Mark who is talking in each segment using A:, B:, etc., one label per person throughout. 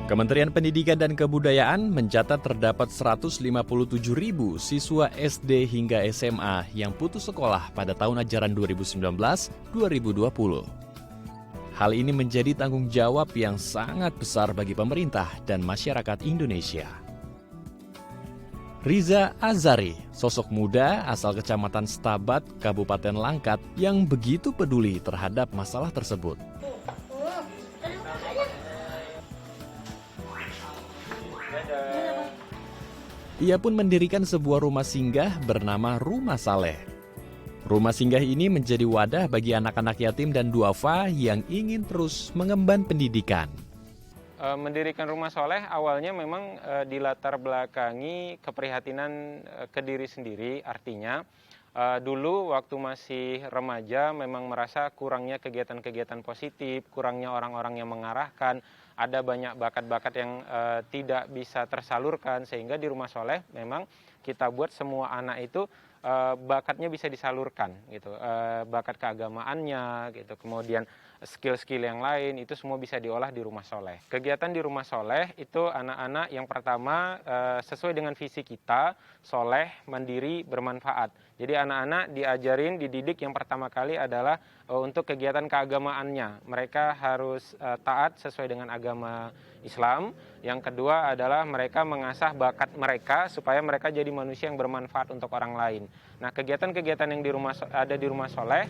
A: Kementerian Pendidikan dan Kebudayaan mencatat terdapat 157.000 siswa SD hingga SMA yang putus sekolah pada tahun ajaran 2019-2020. Hal ini menjadi tanggung jawab yang sangat besar bagi pemerintah dan masyarakat Indonesia. Riza Azari, sosok muda asal Kecamatan Stabat, Kabupaten Langkat yang begitu peduli terhadap masalah tersebut. Ia pun mendirikan sebuah rumah singgah bernama Rumah Saleh. Rumah singgah ini menjadi wadah bagi anak-anak yatim dan duafa yang ingin terus mengemban pendidikan.
B: Mendirikan Rumah Soleh awalnya memang dilatar belakangi keprihatinan ke diri sendiri, artinya dulu waktu masih remaja memang merasa kurangnya kegiatan-kegiatan positif, kurangnya orang-orang yang mengarahkan, ada banyak bakat-bakat yang tidak bisa tersalurkan, sehingga di Rumah Soleh memang kita buat semua anak itu bakatnya bisa disalurkan gitu, bakat keagamaannya gitu, kemudian skill-skill yang lain itu semua bisa diolah di Rumah Soleh. Kegiatan di Rumah Soleh itu anak-anak yang pertama sesuai dengan visi kita, soleh, mandiri, bermanfaat. Jadi anak-anak diajarin, dididik yang pertama kali adalah untuk kegiatan keagamaannya. Mereka harus taat sesuai dengan agama Islam. Yang kedua adalah mereka mengasah bakat mereka supaya mereka jadi manusia yang bermanfaat untuk orang lain. Nah, kegiatan-kegiatan yang ada di Rumah Soleh,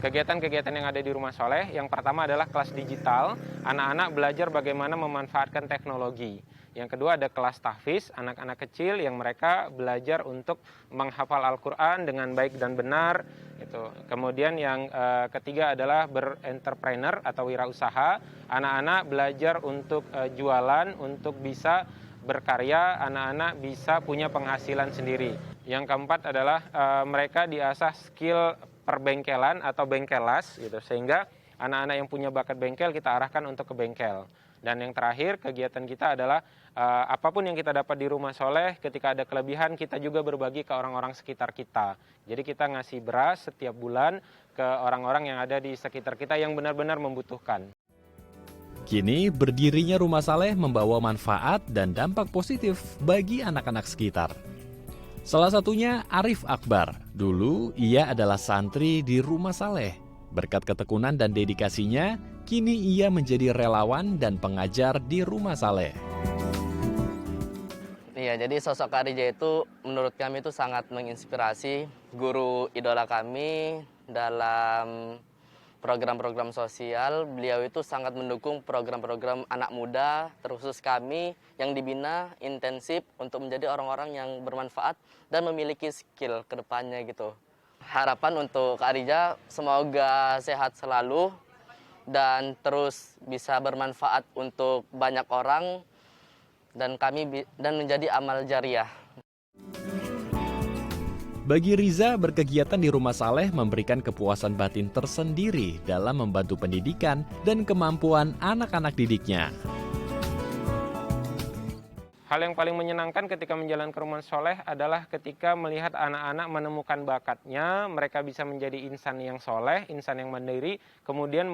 B: kegiatan-kegiatan yang ada di Rumah Soleh, yang pertama adalah kelas digital. Anak-anak belajar bagaimana memanfaatkan teknologi. Yang kedua ada kelas tahfiz, anak-anak kecil yang mereka belajar untuk menghafal Al-Quran dengan baik dan benar. Gitu. Kemudian yang ketiga adalah berentrepreneur atau wirausaha. Anak-anak belajar untuk jualan, untuk bisa berkarya, anak-anak bisa punya penghasilan sendiri. Yang keempat adalah mereka diasah skill perbengkelan atau bengkelas, gitu, sehingga anak-anak yang punya bakat bengkel kita arahkan untuk ke bengkel. Dan yang terakhir kegiatan kita adalah apapun yang kita dapat di Rumah Soleh, ketika ada kelebihan kita juga berbagi ke orang-orang sekitar kita. Jadi kita ngasih beras setiap bulan ke orang-orang yang ada di sekitar kita yang benar-benar membutuhkan.
A: Kini berdirinya Rumah Saleh membawa manfaat dan dampak positif bagi anak-anak sekitar. Salah satunya Arif Akbar. Dulu ia adalah santri di Rumah Saleh. Berkat ketekunan dan dedikasinya, kini ia menjadi relawan dan pengajar di Rumah Saleh.
C: Iya, jadi sosok Kak Rija itu menurut kami itu sangat menginspirasi, guru idola kami dalam program-program sosial. Beliau itu sangat mendukung program-program anak muda, terkhusus kami yang dibina intensif untuk menjadi orang-orang yang bermanfaat dan memiliki skill ke depannya gitu. Harapan untuk Kak Rija semoga sehat selalu dan terus bisa bermanfaat untuk banyak orang dan menjadi amal jariah.
A: Bagi Riza, berkegiatan di Rumah Saleh memberikan kepuasan batin tersendiri dalam membantu pendidikan dan kemampuan anak-anak didiknya.
B: Hal yang paling menyenangkan ketika menjalankan Rumah Soleh adalah ketika melihat anak-anak menemukan bakatnya, mereka bisa menjadi insan yang soleh, insan yang mandiri, kemudian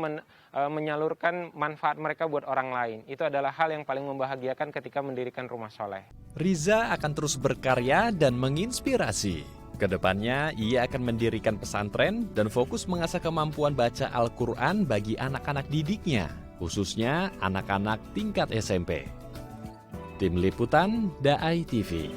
B: menyalurkan manfaat mereka buat orang lain. Itu adalah hal yang paling membahagiakan ketika mendirikan Rumah Soleh.
A: Riza akan terus berkarya dan menginspirasi. Kedepannya, ia akan mendirikan pesantren dan fokus mengasah kemampuan baca Al-Quran bagi anak-anak didiknya, khususnya anak-anak tingkat SMP. Tim Liputan, Daai TV.